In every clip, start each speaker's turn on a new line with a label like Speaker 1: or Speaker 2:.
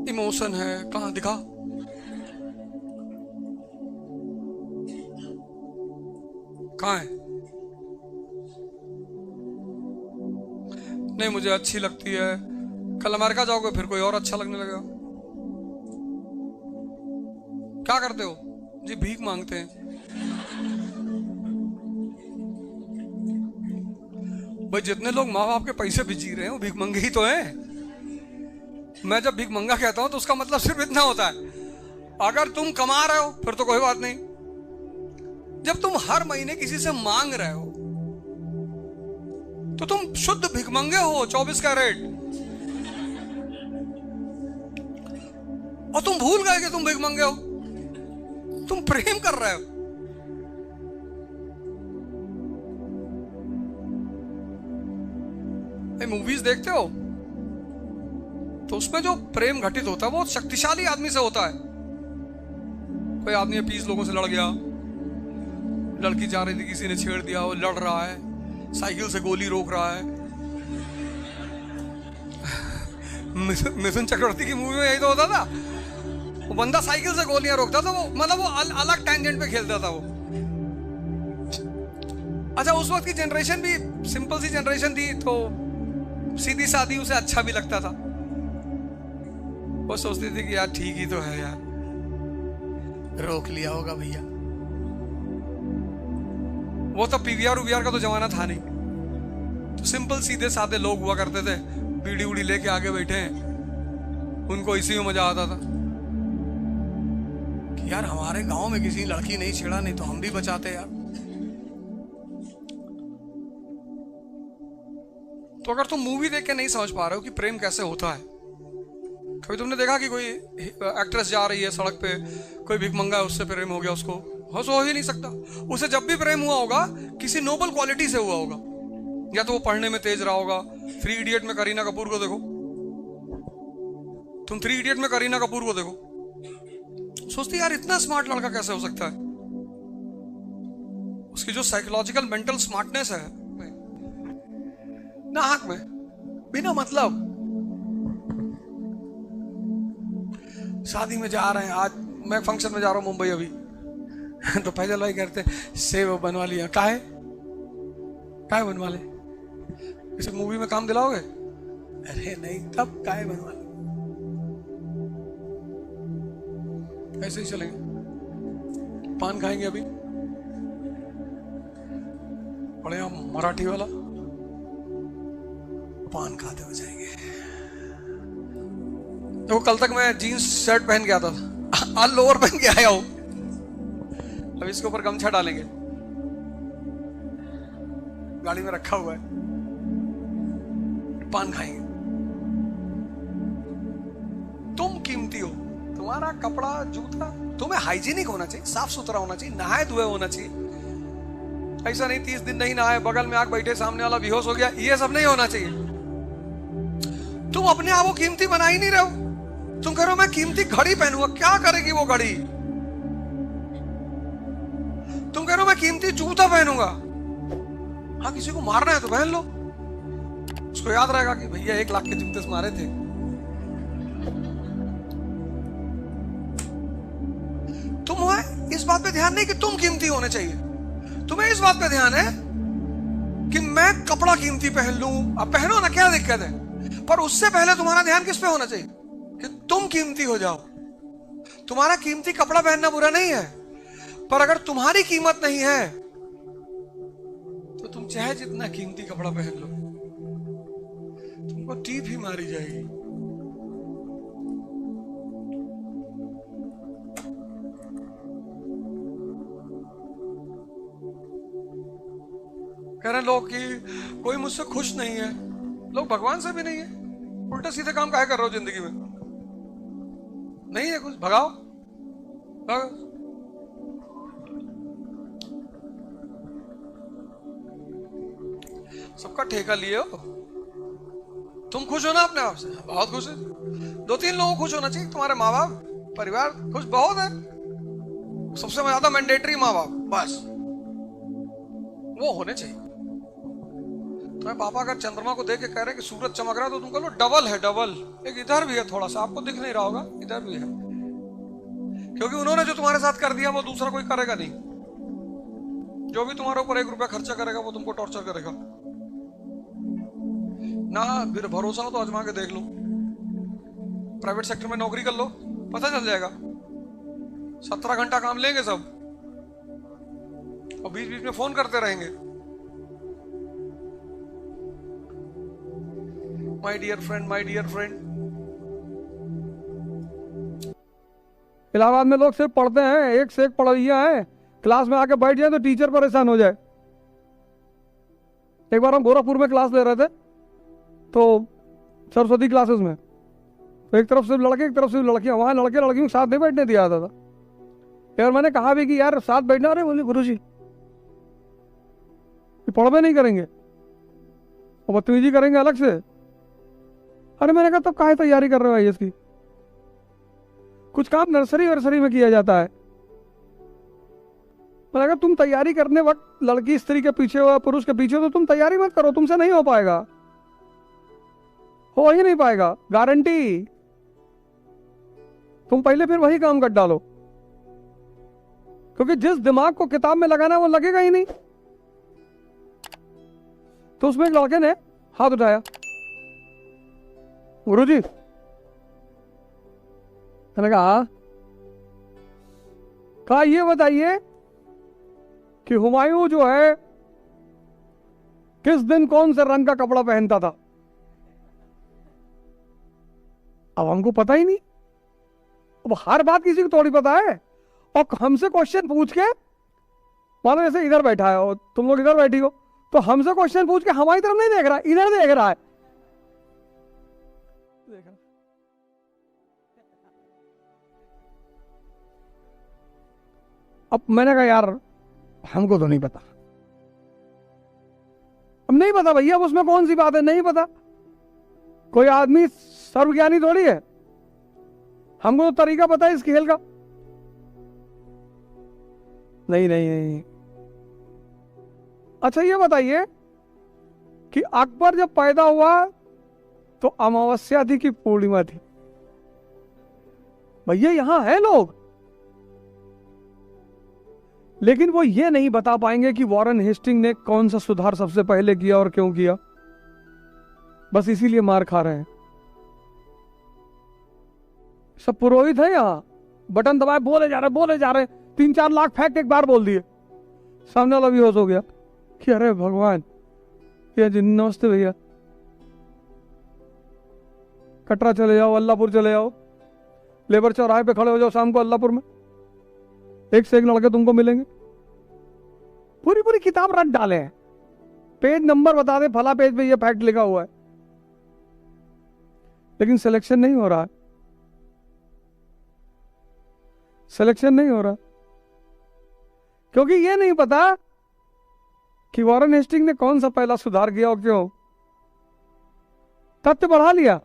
Speaker 1: Emotion है, कहां दिखा? कहां है? नहीं मुझे अच्छी लगती है, कल अमेरिका जाओगे फिर कोई और अच्छा लगने लगेगा। क्या करते हो जी? भीख मांगते हैं। भाई जितने लोग माँ बाप के पैसे भी जी रहे हैं वो भीख मंगे ही तो हैं। मैं जब भीख मंगा कहता हूं तो उसका मतलब सिर्फ इतना होता है, अगर तुम कमा रहे हो फिर तो कोई बात नहीं। जब तुम हर महीने किसी से मांग रहे हो तो तुम शुद्ध भिखमंगे हो, 24 कैरेट। और तुम भूल गए कि तुम भिखमंगे हो, तुम प्रेम कर रहे हो। मूवीज देखते हो तो उसमें जो प्रेम घटित होता है वो शक्तिशाली आदमी से होता है। कोई आदमी 20 लोगों से लड़ गया, लड़की जा रही थी, किसी ने छेड़ दिया, वो लड़ रहा है, साइकिल से गोली रोक रहा है। मिथुन चक्रवर्ती की मूवी में यही तो होता था, वो बंदा साइकिल से गोलियां रोकता था, वो मतलब वो अलग टैंजेंट पे खेलता था वो। अच्छा उस वक्त की जनरेशन भी सिंपल सी जनरेशन थी तो सीधी सादी उसे अच्छा भी लगता था। वो सोचती थी कि यार ठीक ही तो है यार, रोक लिया होगा भैया। वो तो पीवीआर उवीआर का तो जमाना था नहीं, तो सिंपल सीधे साधे लोग हुआ करते थे, बीड़ी उड़ी लेके आगे बैठे हैं, उनको इसी में मजा आता था कि यार हमारे गांव में किसी लड़की नहीं छेड़ा, नहीं तो हम भी बचाते यार। तो अगर तुम मूवी देख के नहीं समझ पा रहे हो कि प्रेम कैसे होता है, कभी तुमने देखा कि कोई एक्ट्रेस जा रही है सड़क पे, कोई भिखमंगा है उससे प्रेम हो गया उसको? हो ही नहीं सकता। उसे जब भी प्रेम हुआ होगा किसी नोबल क्वालिटी से हुआ होगा, या तो वो पढ़ने में तेज रहा होगा। 3 इडियट में करीना कपूर को देखो, तुम 3 इडियट में करीना कपूर को देखो, सोचती यार इतना स्मार्ट लड़का कैसे हो सकता है। उसकी जो साइकोलॉजिकल मेंटल स्मार्टनेस है ना, हक में बिना मतलब शादी में जा रहे हैं। आज मैं फंक्शन में जा रहा हूं मुंबई अभी तो फैजल भाई कहते सेव बनवा लिया, काहे बनवा ले, इसे मूवी में काम दिलाओगे? अरे नहीं, तब काहे बनवा ले, ऐसे ही चलेंगे। पान खाएंगे अभी बढ़िया मराठी वाला पान खाते हो जाएंगे। तो कल तक मैं जीन्स शर्ट पहन के आता था, आज लोअर पहन के आया हूं। अब इसके ऊपर गमछा डालेंगे, गाड़ी में रखा हुआ है, पान खाएंगे। तुम कीमती हो, तुम्हारा कपड़ा जूता तुम्हें हाइजीनिक होना चाहिए, साफ सुथरा होना चाहिए, नहाए धुए होना चाहिए। ऐसा नहीं 30 दिन नहीं नहाए, बगल में आके बैठे, सामने वाला बेहोश हो गया, ये सब नहीं होना चाहिए। तुम अपने आप को कीमती बना ही नहीं रहे हो। तुम कह रहे हो मैं कीमती घड़ी पहनूंगा, क्या करेगी वो घड़ी? तुम कह रहे हो मैं कीमती जूता पहनूंगा, हाँ किसी को मारना है तो पहन लो, उसको याद रहेगा कि भैया 1 लाख के जूते से मारे थे। तुम्हें इस बात पे ध्यान नहीं कि तुम कीमती होने चाहिए, तुम्हें इस बात पे ध्यान है कि मैं कपड़ा कीमती पहन लूं। अब पहनो ना, क्या दिक्कत है, पर उससे पहले तुम्हारा ध्यान किस पे होना चाहिए कि तुम कीमती हो जाओ। तुम्हारा कीमती कपड़ा पहनना बुरा नहीं है, पर अगर तुम्हारी कीमत नहीं है तो तुम चाहे जितना कीमती कपड़ा पहन लो, तुमको टीप ही मारी जाएगी। कह रहे लोग कि कोई मुझसे खुश नहीं है, लोग भगवान से भी नहीं है, उल्टा सीधे काम काहे कर रहे हो जिंदगी में? नहीं है कुछ, भगाओ भगाओ। सबका ठेका लिए हो तुम। खुश हो ना अपने आप से? बहुत खुश है। 2-3 लोगों को खुश होना चाहिए, तुम्हारे माँ बाप परिवार खुश बहुत है, सबसे ज्यादा मैंडेटरी माँ बाप, बस वो होने चाहिए। तुम्हें पापा अगर चंद्रमा को देख के कह रहे कि सूरज चमक रहा है तो तुम कह लो डबल है, डबल। एक इधर भी है, थोड़ा सा आपको दिख नहीं रहा होगा, इधर भी है। क्योंकि उन्होंने जो तुम्हारे साथ कर दिया वो दूसरा कोई करेगा नहीं। जो भी तुम्हारे ऊपर 1 रुपया खर्चा करेगा वो तुमको टॉर्चर करेगा ना। फिर भरोसा हो तो आजमा के देख लो, प्राइवेट सेक्टर में नौकरी कर लो, पता चल जाएगा। 17 घंटा काम लेंगे सब और बीच बीच में फोन करते रहेंगे। My dear friend, my dear friend.
Speaker 2: Allahabad में लोग सिर्फ पढ़ते हैं, एक से एक पढ़ाइया हैं, क्लास में आके बैठ जाए तो टीचर परेशान हो जाए। एक बार हम गोरखपुर में क्लास ले रहे थे तो सरस्वती क्लासेस में, तो एक तरफ से लड़के एक तरफ से लड़कियां, वहां लड़के लड़कियों के साथ नहीं बैठने दिया जाता था। यार मैंने कहा भी कि यार साथ बैठना, अरे बोले गुरुजी पढ़वे नहीं करेंगे और बदतमीजी करेंगे अलग से। अरे मैंने कहा तब काहे तैयारी कर रहे हो आईएएस की? कुछ काम नर्सरी वर्सरी में किया जाता है। मैंने कहा तुम तैयारी करने वक्त लड़की स्त्री के पीछे हो, पुरुष के पीछे हो, तो तुम तैयारी मत करो, तुमसे नहीं हो पाएगा, हो ही नहीं पाएगा, गारंटी। तुम पहले फिर वही काम कर डालो, क्योंकि जिस दिमाग को किताब में लगाना वो लगेगा ही नहीं। तो उसमें एक लड़के ने हाथ उठाया, गुरुजी। मैंने कहा ये बताइए कि हुमायूं जो है किस दिन कौन से रंग का कपड़ा पहनता था? अब हमको पता ही नहीं। अब हर बात किसी को थोड़ी पता है। और हमसे क्वेश्चन पूछ के, मानो जैसे इधर बैठा है और तुम लोग इधर बैठी हो, तो हमसे क्वेश्चन पूछ के हमारी तरफ नहीं देख रहा, इधर देख रहा है। अब मैंने कहा यार हमको तो नहीं पता। अब नहीं पता भैया, अब उसमें कौन सी बात है, नहीं पता। कोई आदमी सर्वज्ञानी थोड़ी है, हमको तो तरीका पता है इस खेल का। नहीं नहीं नहीं। अच्छा ये बताइए कि अकबर जब पैदा हुआ तो अमावस्या थी कि पूर्णिमा थी? भैया यहां है लोग, लेकिन वो ये नहीं बता पाएंगे कि वॉरेन हेस्टिंग ने कौन सा सुधार सबसे पहले किया और क्यों किया। बस इसीलिए मार खा रहे हैं। सब पुरोहित है यहां, बटन दबाए बोले जा रहे 3-4 लाख फैक्ट एक बार बोल दिए, सामने वाला भी होश हो गया कि अरे भगवान। ये जी नमस्ते भैया, कटरा चले जाओ, अल्लाहपुर चले जाओ, लेबर चौराहे पे खड़े हो जाओ शाम को अल्लाहपुर में, एक से एक लड़के तुमको मिलेंगे। पूरी किताब रट डाले हैं, पेज नंबर बता दे, फला पेज पे ये फैक्ट लिखा हुआ है, लेकिन सिलेक्शन नहीं हो रहा। सिलेक्शन नहीं हो रहा क्योंकि ये नहीं पता कि वॉरेन हेस्टिंग ने कौन सा पहला सुधार किया और क्यों। तथ्य बढ़ा लिया,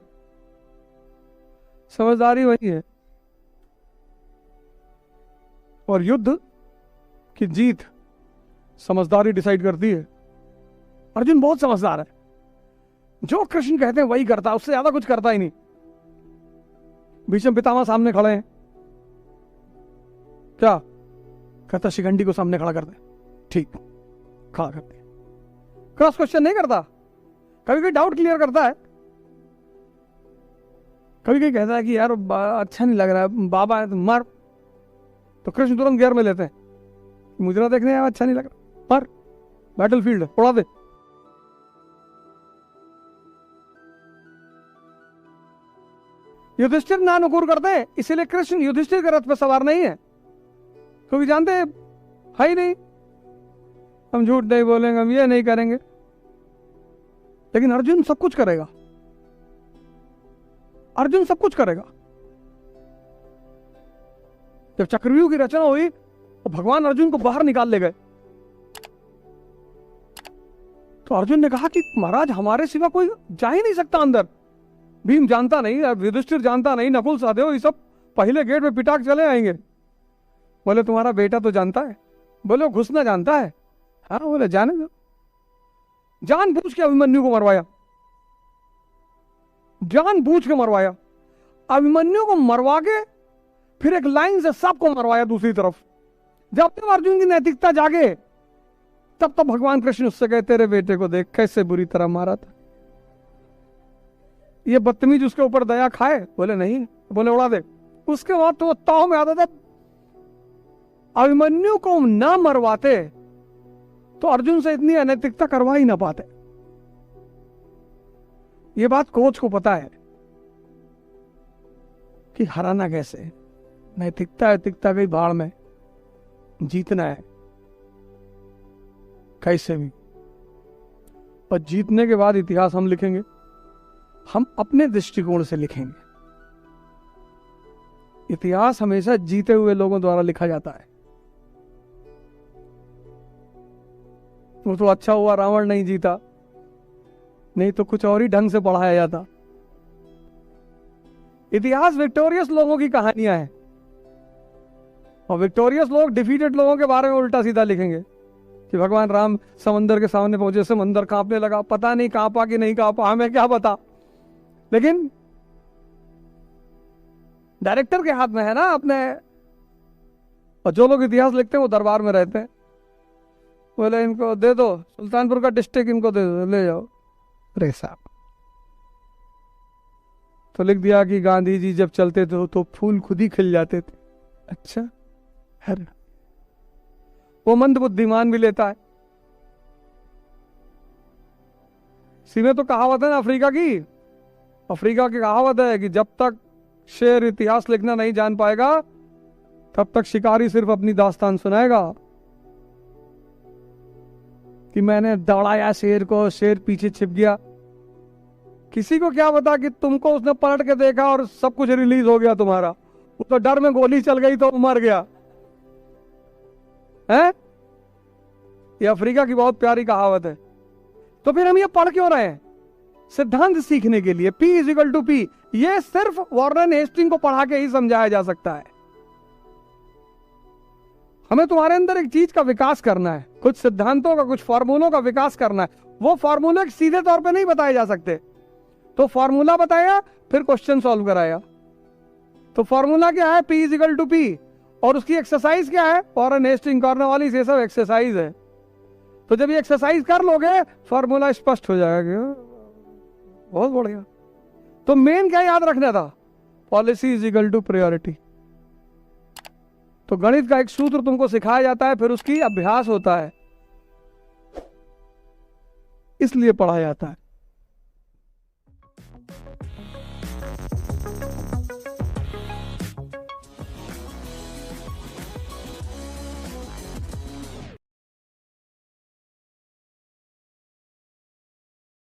Speaker 2: समझदारी वही है। और युद्ध की जीत समझदारी डिसाइड करती है। अर्जुन बहुत समझदार है, जो कृष्ण कहते हैं वही करता है, उससे ज्यादा कुछ करता ही नहीं। भीष्म पितामह सामने खड़े हैं, क्या कहता? शिखंडी को सामने खड़ा कर दे, ठीक खड़ा कर दे। क्रॉस क्वेश्चन नहीं करता, कभी कभी डाउट क्लियर करता है, कभी कभी कहता है कि यार अच्छा नहीं लग रहा है, बाबा है तो मार, तो कृष्ण तुरंत गियर में लेते हैं, मुझे ना देखने यार अच्छा नहीं लग रहा, मार, बैटल फील्ड है, उड़ा दे। युधिष्ठिर ना अनुकूल करते हैं, इसीलिए कृष्ण युधिष्ठिर के रथ पर सवार नहीं है, क्योंकि जानते हैं है ही नहीं, हम झूठ नहीं बोलेंगे, हम ये नहीं करेंगे। लेकिन अर्जुन सब कुछ करेगा, अर्जुन सब कुछ करेगा। जब चक्रव्यूह की रचना हुई तो भगवान अर्जुन को बाहर निकाल ले गए, तो अर्जुन ने कहा कि महाराज हमारे सिवा कोई जा ही नहीं सकता अंदर। भीम जानता नहीं, युधिष्ठिर जानता नहीं, नकुल सहदेव ये सब पहले गेट पे पिटाक चले आएंगे। बोले तुम्हारा बेटा तो जानता है, बोले वो घुसना जानता है। हाँ बोले जाने दो। जानबूझ के अभिमन्यु को मरवाया, जानबूझ के मरवाया। अभिमन्यु को मरवा के फिर एक लाइन से सबको मरवाया दूसरी तरफ। जब तक अर्जुन की नैतिकता जागे तब तो भगवान कृष्ण उससे कहे तेरे बेटे को देख कैसे बुरी तरह मारा था, ये बदतमीज उसके ऊपर दया खाए? बोले नहीं, बोले उड़ा दे। उसके बाद तो वो ताव में आता था, अभिमन्यु को ना मरवाते तो अर्जुन से इतनी अनैतिकता करवा ही ना पाते। ये बात कोच को पता है कि हराना कैसे, नैतिकता नैतिकता गई भाड़ में, जीतना है कैसे भी। और जीतने के बाद इतिहास हम लिखेंगे, हम अपने दृष्टिकोण से लिखेंगे। इतिहास हमेशा जीते हुए लोगों द्वारा लिखा जाता है। वो तो अच्छा हुआ रावण नहीं जीता, नहीं तो कुछ और ही ढंग से पढ़ाया जाता। इतिहास विक्टोरियस लोगों की कहानियां हैं, और विक्टोरियस लोग डिफीटेड लोगों के बारे में उल्टा सीधा लिखेंगे कि भगवान राम समंदर के सामने पहुंचे, समंदर कांपने लगा, पता नहीं कांपा कि नहीं कांपा, हमें क्या पता। लेकिन डायरेक्टर के हाथ में है ना अपने। और जो लोग इतिहास लिखते हैं वो दरबार में रहते हैं, बोले इनको दे दो सुल्तानपुर का डिस्ट्रिक्ट, इनको दे दो, ले जाओ। अरे साहब, तो लिख दिया कि गांधी जी जब चलते थे तो फूल खुद ही खिल जाते थे। अच्छा, हर वो मंद बुद्धिमान भी लेता है। सीमे तो कहावत है ना अफ्रीका की, अफ्रीका की कहावत है कि जब तक शेर इतिहास लिखना नहीं जान पाएगा तब तक शिकारी सिर्फ अपनी दास्तान सुनाएगा कि मैंने दौड़ाया शेर को, शेर पीछे छिप गया। किसी को क्या पता कि तुमको उसने पलट के देखा और सब कुछ रिलीज हो गया तुम्हारा, वो तो डर में गोली चल गई तो मर गया है। ये अफ्रीका की बहुत प्यारी कहावत है। तो फिर हम ये पढ़ क्यों रहे हैं? सिद्धांत सीखने के लिए। P = P, ये सिर्फ वॉरेन हेस्टिंग को पढ़ा के ही समझाया जा सकता है। हमें तुम्हारे अंदर एक चीज का विकास करना है, कुछ सिद्धांतों का, कुछ फॉर्मूलों का विकास करना है। वो फॉर्मूले सीधे तौर पे नहीं बताए जा सकते, तो फॉर्मूला बताया फिर क्वेश्चन सॉल्व कराया। तो फॉर्मूला क्या है? P = P, और उसकी एक्सरसाइज क्या है? वॉरेन हेस्टिंग, कॉर्नवालिस, ये सब एक्सरसाइज है। तो जब ये एक्सरसाइज कर लोगे फॉर्मूला स्पष्ट हो जाएगा। बहुत बढ़िया। तो मेन क्या याद रखना था? Policy = priority. तो गणित का एक सूत्र तुमको सिखाया जाता है, फिर उसकी अभ्यास होता है, इसलिए पढ़ा जाता है।